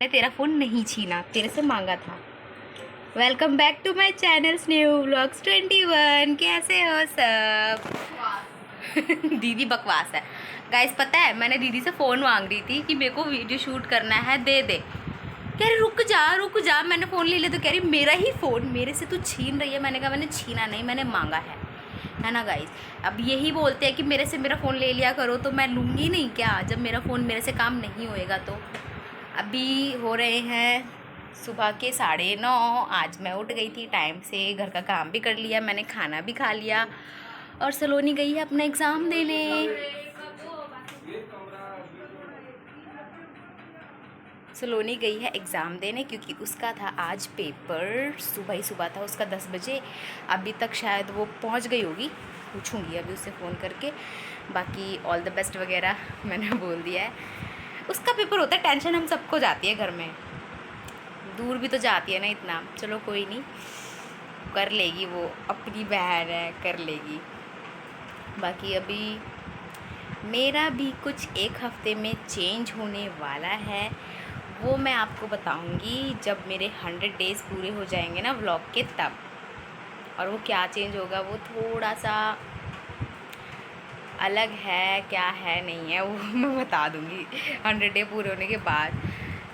मैंने तेरा फ़ोन नहीं छीना, तेरे से मांगा था। Welcome back to my channel Sneh vlogs 21। कैसे हो सब? दीदी बकवास है गाइस। पता है मैंने दीदी से फ़ोन मांग रही थी कि मेरे को वीडियो शूट करना है, दे दे। कह रही रुक जा। मैंने फ़ोन ले लिया तो कह रही मेरा ही फ़ोन मेरे से तू छीन रही है। मैंने कहा मैंने छीना नहीं, मैंने मांगा है ना गाइस। अब यही बोलते हैं कि मेरे से मेरा फ़ोन ले लिया करो, तो मैं लूँगी नहीं क्या जब मेरा फ़ोन मेरे से काम नहीं होएगा। तो अभी हो रहे हैं सुबह के 9:30। आज मैं उठ गई थी टाइम से, घर का काम भी कर लिया, मैंने खाना भी खा लिया और सलोनी गई है अपना एग्ज़ाम देने। सलोनी गई है एग्ज़ाम देने क्योंकि उसका था आज पेपर। सुबह ही सुबह था उसका 10 बजे। अभी तक शायद वो पहुंच गई होगी, पूछूंगी अभी उससे फ़ोन करके। बाकी ऑल द बेस्ट वगैरह मैंने बोल दिया है। उसका पेपर होता है, टेंशन हम सबको जाती है घर में, दूर भी तो जाती है ना इतना। चलो कोई नहीं, कर लेगी वो, अपनी बहन है, कर लेगी। बाकी अभी मेरा भी कुछ एक हफ्ते में चेंज होने वाला है, वो मैं आपको बताऊंगी जब मेरे 100 डेज़ पूरे हो जाएंगे ना व्लॉग के तब। और वो क्या चेंज होगा वो थोड़ा सा अलग है, क्या है नहीं है वो मैं बता दूंगी 100 डे पूरे होने के बाद।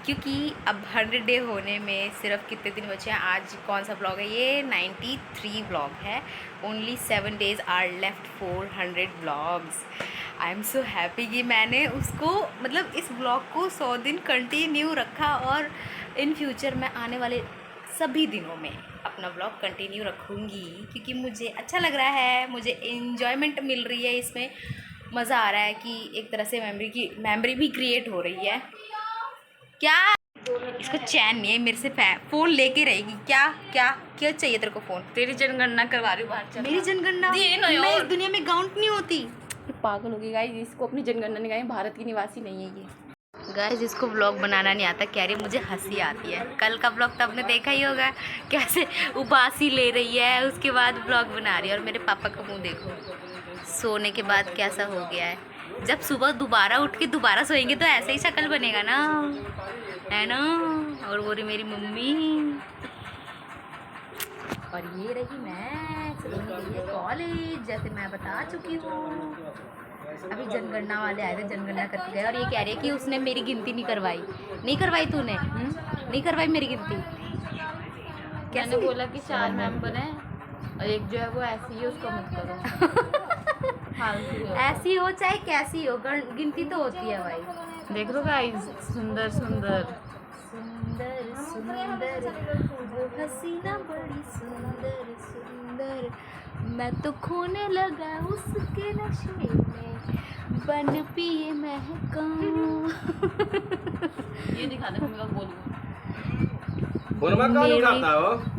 क्योंकि अब 100 डे होने में सिर्फ कितने दिन बचे हैं। आज कौन सा ब्लॉग है ये? 93 ब्लॉग है। Only 7 days are left for 100 blogs. I am so happy कि मैंने उसको मतलब इस ब्लॉग को 100 दिन कंटिन्यू रखा और इन फ्यूचर मैं आने वाले सभी दिनों में अपना ब्लॉग कंटिन्यू रखूँगी क्योंकि मुझे अच्छा लग रहा है, मुझे इन्जॉयमेंट मिल रही है इसमें। मज़ा आ रहा है कि एक तरह से मेमोरी भी क्रिएट हो रही है। क्या इसको चैन नहीं है मेरे से, फ़ोन लेके रहेगी। क्या क्या क्या चाहिए तेरे को फ़ोन? तेरी जनगणना करवा रही हूँ बाहर चल। मेरी जनगणना? मैं इस दुनिया में काउंट नहीं होती। पागल हो गई गाइस, इसको अपनी जनगणना निकाली, भारत की निवासी नहीं है ये। गाइस जिसको व्लॉग बनाना नहीं आता कह रही मुझे हंसी आती है। कल का व्लॉग तो आपने देखा ही होगा, कैसे उबासी ले रही है, उसके बाद व्लॉग बना रही है। और मेरे पापा का मुंह देखो, सोने के बाद कैसा हो गया है। जब सुबह दोबारा उठ के दोबारा सोएंगे तो ऐसे ही शक्ल बनेगा ना, है ना। और वो रही मेरी मम्मी, और ये रही मैं। सलोनी गई है कॉलेज, जैसे मैं बता चुकी हूँ। अभी जनगणना वाले आए थे, जनगणना करके गए और ये कह रही है कि उसने मेरी गिनती नहीं करवाई। नहीं करवाई तूने? नहीं करवाई मेरी गिनती। मैंने बोला कि 4 मेंबर हैं और एक जो है वो ऐसी ही, उसको मत करो। ऐसी हो चाहे कैसी हो, गिनती तो होती है भाई। देख लो गाइस, सुंदर सुंदर सुंदर सुंदर वो हसीना बड़ी सुंदर सुंदर, मैं तो खोने लगा उसके नशे में, बन पिए महकाऊं। ये दिखा दे मम्मी का बोलूँ। मेरी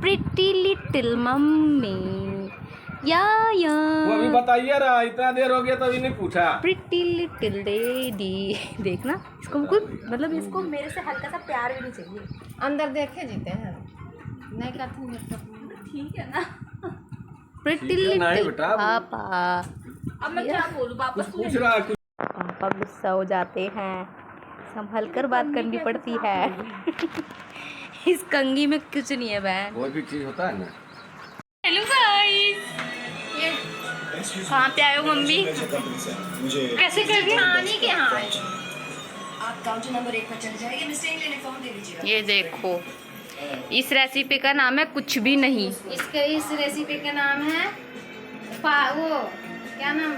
प्रिटी लिटिल मम्मी या वो अभी बताइए रहा, इतना देर हो गया तो अभी नहीं पूछा। Pretty little daddy. देखना इसको कुछ मतलब इसको मेरे से हल्का सा प्यार भी नहीं चाहिए। अंदर देखे जीते हैं, नहीं करती ठीक है ना। प्रिटी ठीक है, नहीं लिटिल बेटा, पापा। अब मैं क्या बोलूँ, वापस पूछ रहा है कुछ। पापा गुस्सा हो जाते हैं, संभल कर बात करनी पड़ती है। इस कंगी में कुछ नहीं है बहन। कोई भी चीज होता है ना। हेलो गाइस, कहाँ पे आए हो मम्मी? कैसे कर रही नानी के यहाँ आप काउंटर नंबर 1 पर चले जाएंगे, मिस्टेक लेने फॉर्म दे दीजिए। ये देखो, इस रेसिपी का नाम है कुछ भी नहीं। इस रेसिपी का नाम है वो क्या नाम,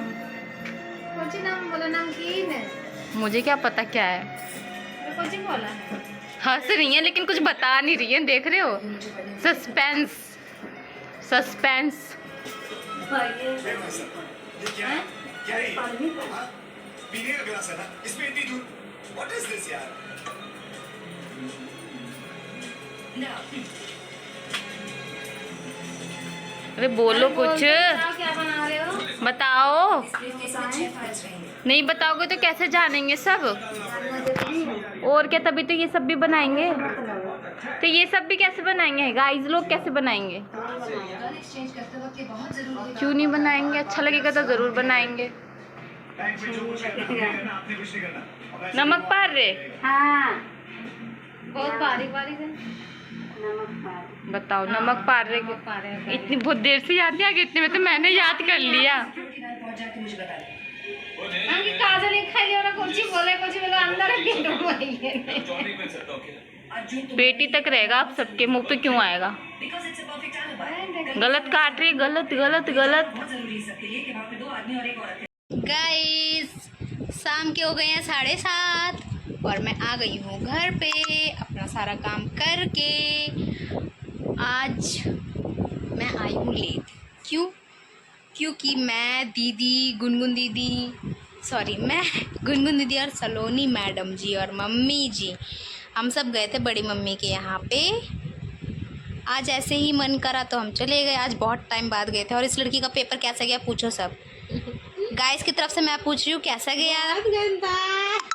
कौन सी नाम बोला, नमकीन है। मुझे क्या पता क्या है। कौन सी बोला? हंस रही है लेकिन कुछ बता नहीं रही है, देख रहे हो? Suspense suspense. पीने का गिलास है ना, इसमें इतनी दूर। What is this यार? अरे बोलो कुछ, क्या बना रहे हो? बताओ। इसमें 6 फाइल्स रहेंगे। नहीं बताओगे तो कैसे जानेंगे सब? और क्या, तभी तो ये सब भी बनाएंगे। तो ये सब भी कैसे बनाएंगे गाइस, लोग कैसे बनाएंगे? एक्सचेंज करते वक्त ये बहुत जरूरी है। क्यों नहीं बनाएंगे, अच्छा लगेगा तो ज़रूर बनाएंगे। बैंक में जो कुछ करना है ना, आपने कुछ नहीं करना। नमक पार रे। हाँ बहुत बारीक बारीक है। बताओ नमक पार रहे नमक पा रहे हैं। इतनी बहुत देर से याद नहीं आ गई, इतने में तो मैंने याद कर लिया। सिक्योरिटी गार्ड पहुंच जाके मुझे बता दे। हमकी काजल नहीं खाई और कुछ बोले अंदर के आज जो तुम पेटी तक रहेगा, आप सबके मुंह पे क्यों आएगा? Because it's a perfect alibi. गलत काट रही, गलत गलत गलत। बहुत जरूरी है सबके लिए कि वहाँ पे 2 आदमी और 1 औरत है। गाइस शाम के हो गए हैं 7:30 और मैं आ गई हूँ घर पे अपना सारा काम करके। आज मैं आई हूँ लेट। क्यों? क्योंकि मैं गुनगुन दीदी और सलोनी मैडम जी और मम्मी जी हम सब गए थे बड़ी मम्मी के यहाँ पे। आज ऐसे ही मन करा तो हम चले गए। आज बहुत टाइम बाद गए थे। और इस लड़की का पेपर कैसा गया पूछो सब। गाइस की तरफ से मैं पूछ रही हूँ कैसा गया?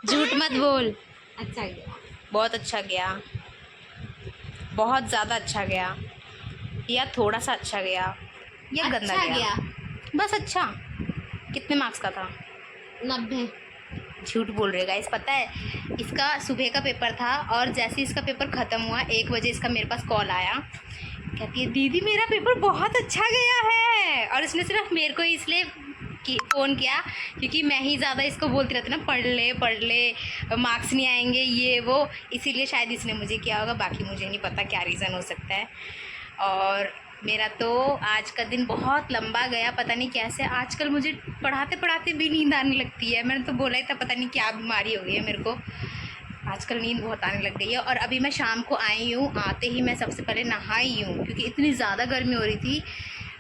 झूठ मत बोल। अच्छा गया। बहुत अच्छा गया, बहुत ज़्यादा अच्छा गया, या थोड़ा सा अच्छा गया, या गंदा अच्छा गया? बस अच्छा। कितने मार्क्स का था? 90। झूठ बोल रहे गाइस। पता है इसका सुबह का पेपर था और जैसे इसका पेपर ख़त्म हुआ 1 बजे इसका मेरे पास कॉल आया। कहती है दीदी मेरा पेपर बहुत अच्छा गया है। और इसने सिर्फ मेरे को ही इसलिए फ़ोन किया क्योंकि मैं ही ज़्यादा इसको बोलती रहती ना, पढ़ ले मार्क्स नहीं आएंगे ये वो, इसीलिए शायद इसने मुझे किया होगा। बाकी मुझे नहीं पता क्या रीज़न हो सकता है। और मेरा तो आज का दिन बहुत लंबा गया, पता नहीं कैसे। आजकल मुझे पढ़ाते पढ़ाते भी नींद आने लगती है। मैंने तो बोला ही था पता नहीं क्या बीमारी हो गई है मेरे को, आजकल नींद बहुत आने लग गई है। और अभी मैं शाम को आई हूँ, आते ही मैं सबसे पहले नहाई हूँ क्योंकि इतनी ज़्यादा गर्मी हो रही थी,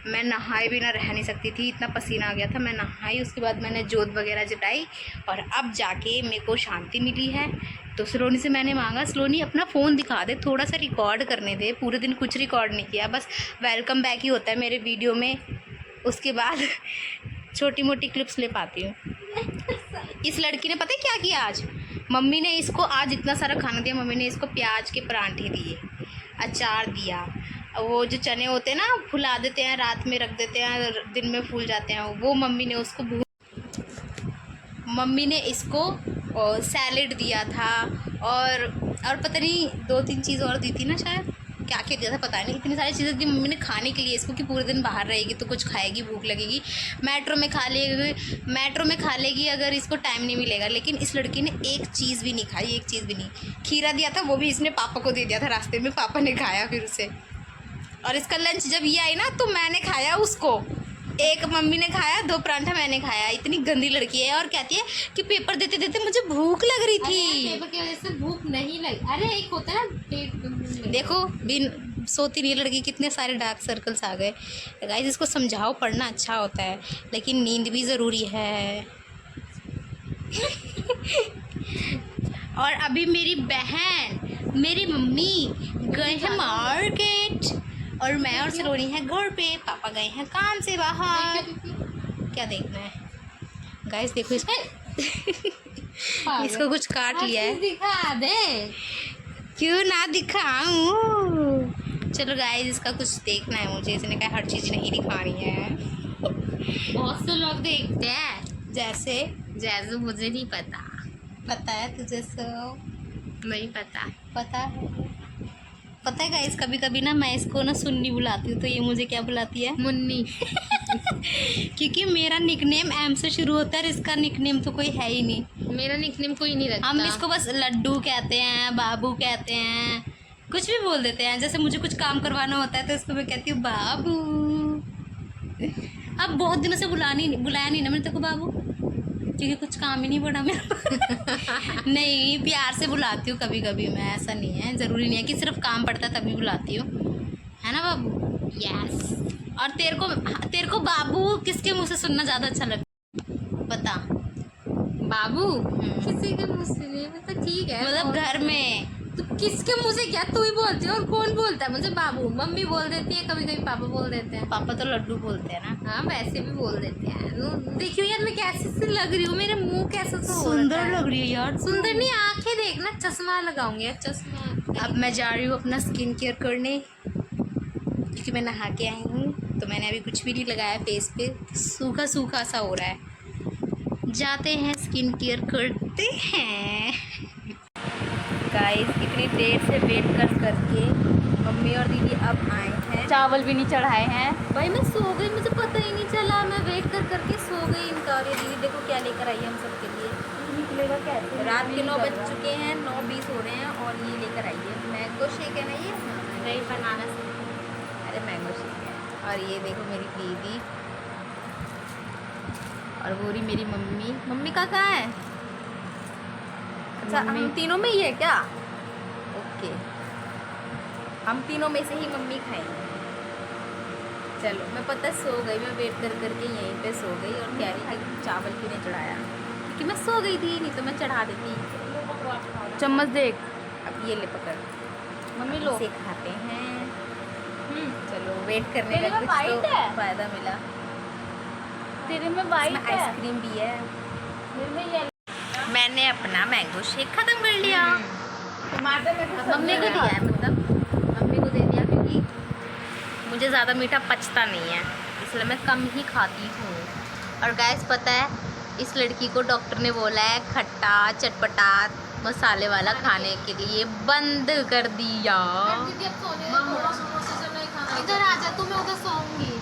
मैं नहाए बिना रह नहीं सकती थी, इतना पसीना आ गया था। मैं नहाई, उसके बाद मैंने जोत वगैरह जलाई और अब जाके मेरे को शांति मिली है। तो सलोनी से मैंने मांगा सलोनी अपना फ़ोन दिखा दे, थोड़ा सा रिकॉर्ड करने दे। पूरे दिन कुछ रिकॉर्ड नहीं किया, बस वेलकम बैक ही होता है मेरे वीडियो में। उसके बाद छोटी मोटी क्लिप्स ले पाती हूँ। इस लड़की ने पता है क्या किया आज? मम्मी ने इसको आज इतना सारा खाना दिया। मम्मी ने इसको प्याज के परांठे दिए, अचार दिया, वो जो चने होते हैं ना फुला देते हैं, रात में रख देते हैं, दिन में फूल जाते हैं, वो मम्मी ने इसको सैलेड दिया था और पता नहीं 2-3 चीज़ और दी थी ना, शायद क्या क्या दिया था पता नहीं। इतनी सारी चीज़ें दी मम्मी ने खाने के लिए इसको कि पूरे दिन बाहर रहेगी तो कुछ खाएगी, भूख लगेगी, मेट्रो में खा लेगी अगर इसको टाइम नहीं मिलेगा। लेकिन इस लड़की ने एक चीज़ भी नहीं खाई, एक चीज़ भी नहीं। खीरा दिया था वो भी इसने पापा को दे दिया था रास्ते में, पापा ने खाया फिर उसे। और इसका लंच जब ये आई ना तो मैंने खाया उसको, एक मम्मी ने खाया, 2 परांठा मैंने खाया। इतनी गंदी लड़की है। और कहती है कि पेपर देते देते मुझे भूख लग रही थी। पेपर की वजह से भूख नहीं लगी। अरे एक होता है ना पेट, देखो बिन सोती रही लड़की, कितने सारे डार्क सर्कल्स आ गए। गाइस इसको समझाओ पढ़ना अच्छा होता है लेकिन नींद भी ज़रूरी है। और अभी मेरी बहन मेरी मम्मी गए हैं मार्केट और मैं और सलोनी हैं घर पे। पापा गए हैं काम से बाहर। क्या देखना है गाइस? देखो इसको कुछ काट लिया है। दिखा दे। क्यों ना दिखाऊं? चलो गाइस इसका कुछ देखना है मुझे। इसने कहा हर चीज़ नहीं दिखानी है। बहुत से लोग देखते हैं। जैसे मुझे नहीं पता है तुझे सो नहीं पता। पता है गाइस कभी कभी ना मैं इसको ना सुन्नी बुलाती हूँ तो ये मुझे क्या बुलाती है? मुन्नी। क्योंकि मेरा निकनेम एम से शुरू होता है और इसका निकनेम तो कोई है ही नहीं। मेरा निकनेम कोई नहीं रखता। हम इसको बस लड्डू कहते हैं, बाबू कहते हैं, कुछ भी बोल देते हैं। जैसे मुझे कुछ काम करवाना होता है तो इसको मैं कहती हूँ बाबू। अब बहुत दिनों से बुलाया नहीं ना मैंने तेरे को बाबू, क्योंकि कुछ काम ही नहीं पड़ा मेरा। नहीं प्यार से बुलाती हूँ कभी कभी मैं, ऐसा नहीं है, ज़रूरी नहीं है कि सिर्फ काम पड़ता है तभी बुलाती हूँ, है ना बाबू? यस। और तेरे को बाबू किसके मुंह से सुनना ज़्यादा अच्छा लगता बता? बाबू किसी के मुँह से नहीं, मतलब ठीक है, मतलब घर में तो किसके मुँह से क्या तू ही बोलती है और कौन बोलता है मुझे बाबू? मम्मी बोल देती है, कभी कभी पापा बोल देते हैं। पापा तो लड्डू बोलते हैं ना। हाँ वैसे भी बोल देते हैं। देखियो यार मैं कैसे से लग रही हूँ, मेरे मुंह कैसे तो सुंदर लग रही है यार। सुंदर नहीं, आंखें देखना, चश्मा लगाऊंगी यार, चश्मा। अब मैं जा रही हूँ अपना स्किन केयर करने क्योंकि मैं नहा के आई हूँ तो मैंने अभी कुछ भी नहीं लगाया फेस पे, सूखा सूखा सा हो रहा है। जाते हैं स्किन केयर करते हैं। गाइस इतनी देर से वेट करके मम्मी और दीदी अब आए हैं। चावल भी नहीं चढ़ाए हैं। भाई मैं सो गई, मुझे पता ही नहीं चला, मैं वेट करके सो गई इनका। और ये दीदी देखो क्या लेकर आई है हम सबके लिए। निकलेगा कैसे? रात के 9 बज चुके हैं, 9:20 हो रहे हैं और ये लेकर आई है मैंगो शेक है ना ये? नहीं, बनाना से। अरे मैंगो शेक है। और ये देखो मेरी दीदी और गोरी मेरी मम्मी। मम्मी का कहाँ है? अच्छा हम तीनों में ही है क्या? ओके, हम तीनों में से ही मम्मी खाएंगे। चलो मैं पता सो गई, मैं वेट करके यहीं पे सो गई और कह रही कि चावल क्यों नहीं चढ़ाया, क्योंकि मैं सो गई थी, नहीं तो मैं चढ़ा देती। चम्मच देख। अब ये ले पकड़, मम्मी लो। इसे खाते हैं। चलो वेट करने तेरे का में कुछ तो white है? फायदा मिला। तेरे में वाइट इसमें है। आइसक्रीम भी है। मेरे में येलो। मैंने अपना मैंगो शेक खत्म कर लिया। टमाटर में कुछ मम्मी को दिया है, मतलब मम्मी को दे दिया क्योंकि मुझे ज़्यादा मीठा पचता नहीं है, इसलिए मैं कम ही खाती हूँ। और गैस पता है इस लड़की को डॉक्टर ने बोला है खट्टा चटपटा मसाले वाला खाने के लिए बंद कर दिया। इधर आ जा, तू मैं उधर सोऊंगी।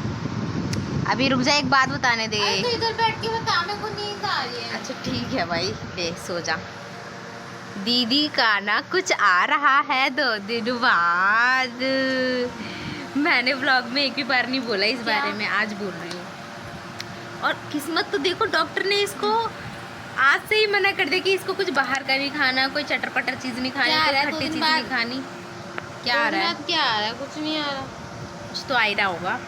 अभी रुक जा, एक बात बताने दे। तो इधर बैठ के बता, मेरे को नींद आ रही है। अच्छा ठीक है भाई, ले सो जा। दीदी का ना कुछ आ रहा है 2 दिन बाद। मैंने व्लॉग में एक भी बार नहीं बोला इस बारे में, आज बोल रही हूँ। और किस्मत तो देखो, डॉक्टर ने इसको आज से ही मना कर दिया कि इसको कुछ बाहर का नहीं खाना, कोई चटर पटर चीज़ नहीं खानी, क्या आ रहा है? कोई खट्टी 2 दिन चीज़ नहीं बाद? खानी। क्या आ रहा है? क्या आ रहा है? कुछ नहीं आ रहा। कुछ तो आ ही रहा होगा।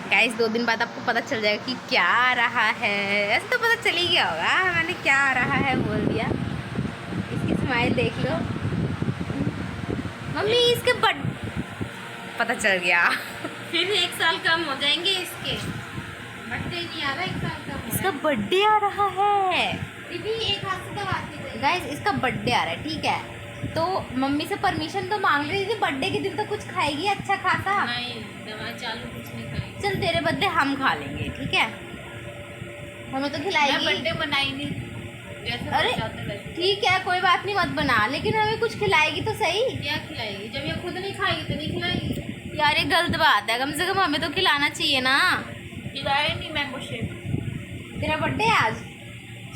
गाइस 2 दिन बाद आपको पता चल जाएगा कि क्या आ रहा है। ऐसे तो पता चल ही गया होगा, मैंने क्या आ रहा है बोल दिया। इसकी स्माइल देख लो मम्मी, इसके पता चल गया। फिर 1 साल कम हो जाएंगे इसके। बर्थडे नहीं आ रहा, 1 साल कम हो इसका बर्थडे आ रहा है दीदी। एक हाथ से दबाती जाइए। गाइस, इसका बर्थडे आ रहा है, ठीक है? तो मम्मी से परमिशन तो मांग रही थी, बर्थडे के दिन तो कुछ खाएगी अच्छा खासा। नहीं, दवाई चालू कुछ नहीं खाएगी। चल तेरे बर्थडे हम खा लेंगे, ठीक है? हमें तो खिलाएगी। बर्थडे बनाई नहीं, जैसे अरे चाहते वैसे। ठीक है कोई बात नहीं, मत बना, लेकिन हमें कुछ खिलाएगी तो सही। क्या खिलाएगी? जब ये खुद नहीं खाएगी तो नहीं खिलाएगी। यार ये गलत बात है, कम से कम हमें तो खिलाना चाहिए ना। खिलाए नहीं मैंगो शेक। तेरा बर्थडे है आज?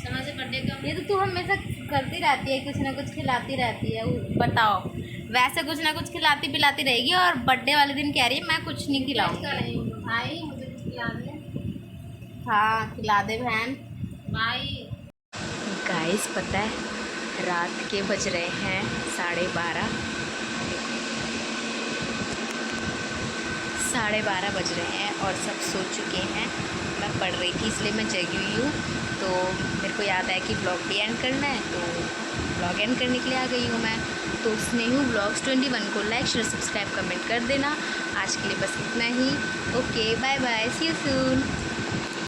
समय से बर्थडे का ये तो तू हमेशा करती रहती है, कुछ ना कुछ खिलाती रहती है। बताओ, वैसे कुछ ना कुछ खिलाती पिलाती रहेगी और बर्थडे वाले दिन कह रही है मैं कुछ नहीं खिलाऊंगी। भाई मुझे कुछ खिला दे। हाँ खिला दे बहन। भाई गाइस पता है रात के बज रहे हैं 12:30। 12:30 बज रहे हैं और सब सो चुके हैं। मैं पढ़ रही थी इसलिए मैं जगी हुई हूँ, तो मेरे को याद आया कि ब्लॉग भी एंड करना है, तो ब्लॉग एंड करने के लिए आ गई हूँ मैं। तो स्नेहू ब्लॉग्स 21 को लाइक शेयर सब्सक्राइब कमेंट कर देना। आज के लिए बस इतना ही। Okay bye bye, see you soon.